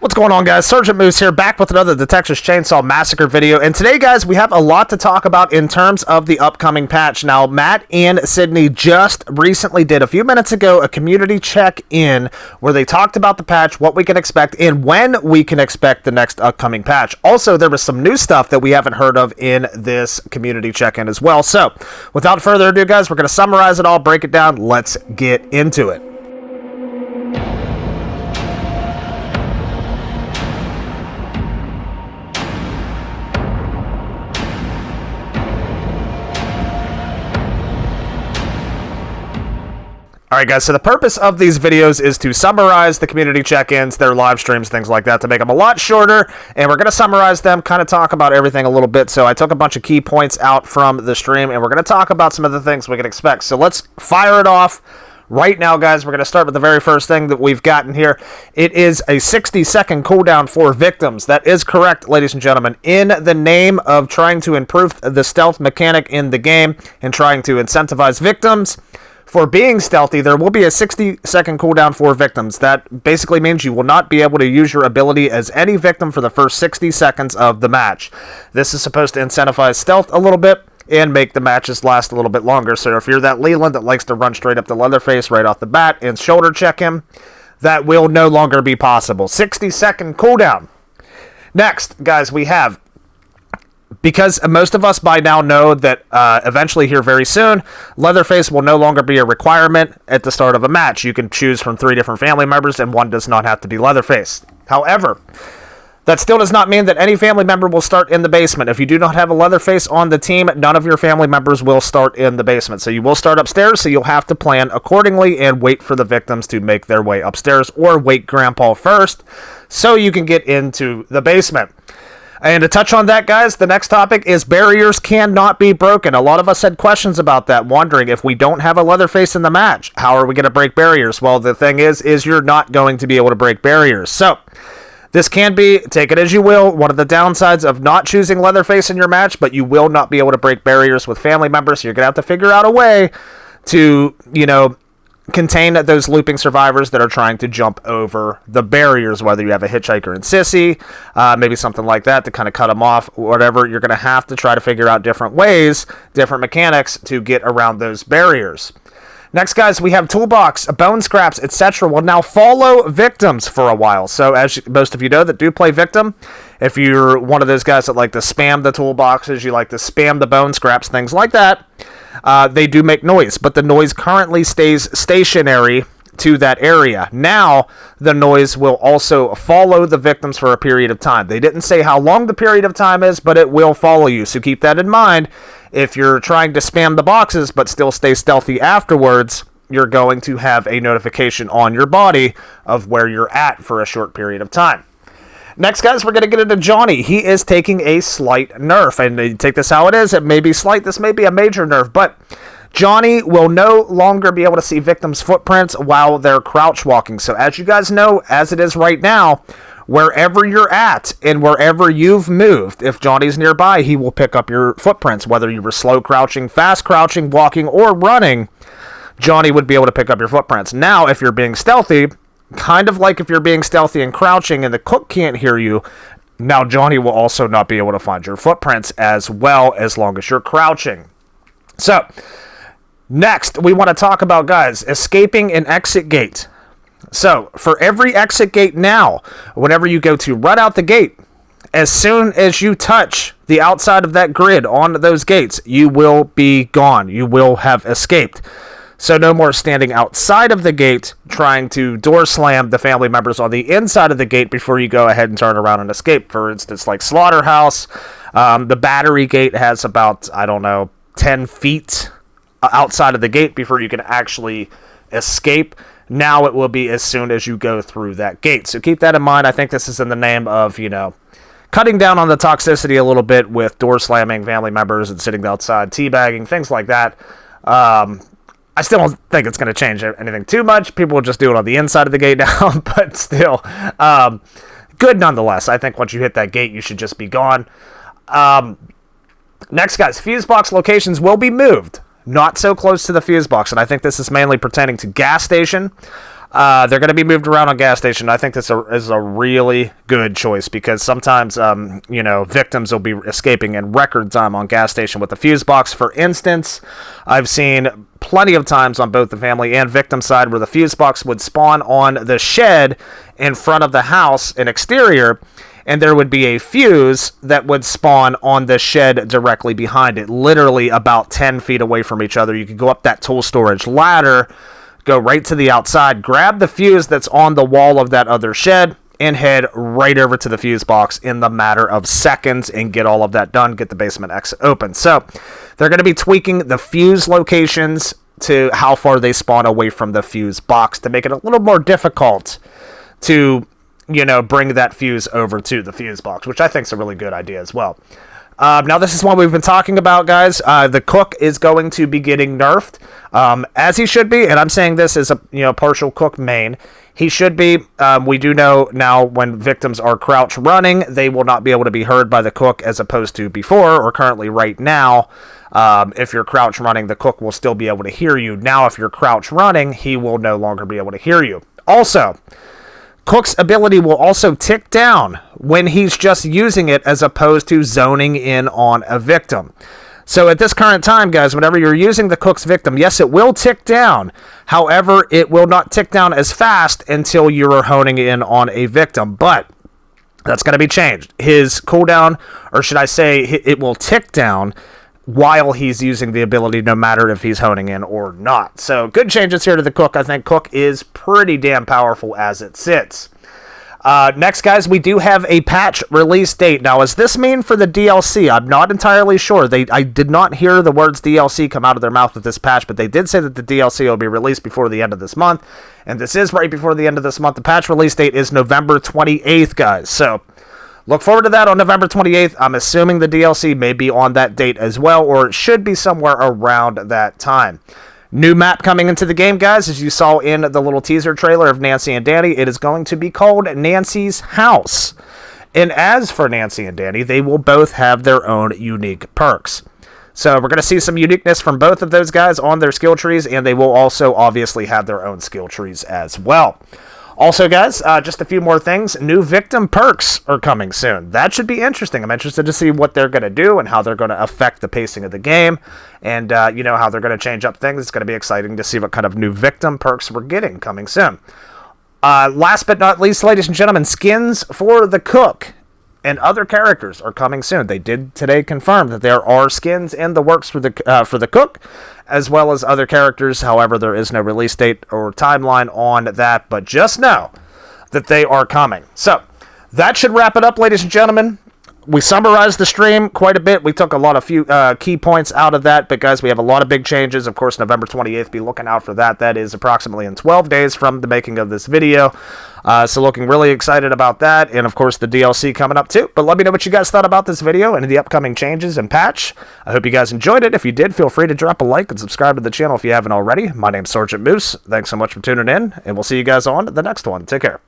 What's going on, guys? Sergeant Moose here, back with another The Texas Chainsaw Massacre video. And today, guys, we have a lot to talk about in terms of the upcoming patch. Now, Matt and Sydney just recently did, a few minutes ago, a community check-in where they talked about the patch, what we can expect, and when we can expect the next upcoming patch. Also, there was some new stuff that we haven't heard of in this community check-in as well. So, without further ado, guys, we're going to summarize it all, break it down. Let's get into it. Alright guys, so the purpose of these videos is to summarize the community check-ins, their live streams, things like that, to make them a lot shorter, and we're going to summarize them, kind of talk about everything a little bit. So I took a bunch of key points out from the stream, and we're going to talk about some of the things we can expect. So let's fire it off right now, guys. We're going to start with the very first thing that we've gotten here. It is a 60-second cooldown for victims. That is correct, ladies and gentlemen. In the name of trying to improve the stealth mechanic in the game and trying to incentivize victims for being stealthy, there will be a 60-second cooldown for victims. That basically means you will not be able to use your ability as any victim for the first 60 seconds of the match. This is supposed to incentivize stealth a little bit and make the matches last a little bit longer. So if you're that Leland that likes to run straight up to Leatherface right off the bat and shoulder check him, that will no longer be possible. 60-second cooldown. Next, guys, we have, because most of us by now know that eventually here very soon, Leatherface will no longer be a requirement at the start of a match. You can choose from 3 different family members, and one does not have to be Leatherface. However, that still does not mean that any family member will start in the basement. If you do not have a Leatherface on the team, none of your family members will start in the basement. So you will start upstairs, so you'll have to plan accordingly and wait for the victims to make their way upstairs, or wake Grandpa first so you can get into the basement. And to touch on that, guys, the next topic is barriers cannot be broken. A lot of us had questions about that, wondering if we don't have a Leatherface in the match, how are we going to break barriers? Well, the thing is you're not going to be able to break barriers. So, this can be, take it as you will, one of the downsides of not choosing Leatherface in your match, but you will not be able to break barriers with family members. So you're going to have to figure out a way to, contain those looping survivors that are trying to jump over the barriers, whether you have a hitchhiker and sissy, maybe something like that to kind of cut them off, whatever. You're going to have to try to figure out different ways, different mechanics to get around those barriers. Next, guys, we have toolbox, bone scraps, etc. will now follow victims for a while. So as most of you know that do play victim, if you're one of those guys that like to spam the toolboxes, you like to spam the bone scraps, things like that, they do make noise, but the noise currently stays stationary to that area. Now, the noise will also follow the victims for a period of time. They didn't say how long the period of time is, but it will follow you, so keep that in mind. If you're trying to spam the boxes but still stay stealthy afterwards, you're going to have a notification on your body of where you're at for a short period of time. Next, guys, we're going to get into Johnny. He is taking a slight nerf, and take this how it is. It may be slight, this may be a major nerf, but Johnny will no longer be able to see victims' footprints while they're crouch walking. So as you guys know, as it is right now, wherever you're at and wherever you've moved, if Johnny's nearby, he will pick up your footprints. Whether you were slow crouching, fast crouching, walking, or running, Johnny would be able to pick up your footprints. Now, if you're being stealthy, kind of like if you're being stealthy and crouching and the cook can't hear you, now Johnny will also not be able to find your footprints as well as long as you're crouching. So, next, we want to talk about, guys, escaping an exit gate. So, for every exit gate now, whenever you go to run out the gate, as soon as you touch the outside of that grid on those gates, you will be gone. You will have escaped. So no more standing outside of the gate trying to door slam the family members on the inside of the gate before you go ahead and turn around and escape. For instance, like Slaughterhouse, the battery gate has about, 10 feet outside of the gate before you can actually escape. Now it will be as soon as you go through that gate. So keep that in mind. I think this is in the name of, cutting down on the toxicity a little bit with door slamming family members and sitting outside teabagging, things like that. I still don't think it's going to change anything too much. People will just do it on the inside of the gate now, but still, good nonetheless. I think once you hit that gate, you should just be gone. Next, guys, fuse box locations will be moved. Not so close to the fuse box, and I think this is mainly pertaining to gas station. They're going to be moved around on gas station. I think this is a really good choice because sometimes, victims will be escaping in record time on gas station with the fuse box. For instance, I've seen plenty of times on both the family and victim side where the fuse box would spawn on the shed in front of the house, an exterior, and there would be a fuse that would spawn on the shed directly behind it, literally about 10 feet away from each other. You could go up that tool storage ladder, go right to the outside, grab the fuse that's on the wall of that other shed, and head right over to the fuse box in the matter of seconds and get all of that done, get the basement exit open. So they're going to be tweaking the fuse locations to how far they spawn away from the fuse box to make it a little more difficult to, bring that fuse over to the fuse box, which I think is a really good idea as well. Now, this is one we've been talking about, guys. The cook is going to be getting nerfed, as he should be, and I'm saying this as a partial cook main. He should be. We do know now when victims are crouch running, they will not be able to be heard by the cook as opposed to before or currently right now. If you're crouch running, the cook will still be able to hear you. Now, if you're crouch running, he will no longer be able to hear you. Also, Cook's ability will also tick down when he's just using it as opposed to zoning in on a victim. So at this current time, guys, whenever you're using the Cook's victim, yes, it will tick down. However, it will not tick down as fast until you're honing in on a victim. But that's going to be changed. His cooldown, or should I say, it will tick down while he's using the ability, no matter if he's honing in or not. So good changes here to the Cook. I think Cook is pretty damn powerful as it sits. Next, guys, we do have a patch release date. Now, does this mean for the DLC? I'm not entirely sure. I did not hear the words DLC come out of their mouth with this patch, but they did say that the DLC will be released before the end of this month, and this is right before the end of this month. The patch release date is November 28th, guys. So look forward to that on November 28th. I'm assuming the DLC may be on that date as well, or it should be somewhere around that time. New map coming into the game, guys, as you saw in the little teaser trailer of Nancy and Danny. It is going to be called Nancy's House. And as for Nancy and Danny, they will both have their own unique perks. So we're going to see some uniqueness from both of those guys on their skill trees, and they will also obviously have their own skill trees as well. Also, guys, just a few more things. New victim perks are coming soon. That should be interesting. I'm interested to see what they're going to do and how they're going to affect the pacing of the game and, how they're going to change up things. It's going to be exciting to see what kind of new victim perks we're getting coming soon. Last but not least, ladies and gentlemen, skins for the Cook and other characters are coming soon. They did today confirm that there are skins in the works for the Cook, as well as other characters. However, there is no release date or timeline on that, but just know that they are coming. So that should wrap it up, ladies and gentlemen. We summarized the stream quite a bit. We took a lot of key points out of that, but guys, we have a lot of big changes. Of course, November 28th, be looking out for that. That is approximately in 12 days from the making of this video. So looking really excited about that, and of course the DLC coming up too. But let me know what you guys thought about this video and the upcoming changes and patch. I hope you guys enjoyed it. If you did, feel free to drop a like and subscribe to the channel if you haven't already. My name's Sergeant Moose. Thanks so much for tuning in, and we'll see you guys on the next one. Take care.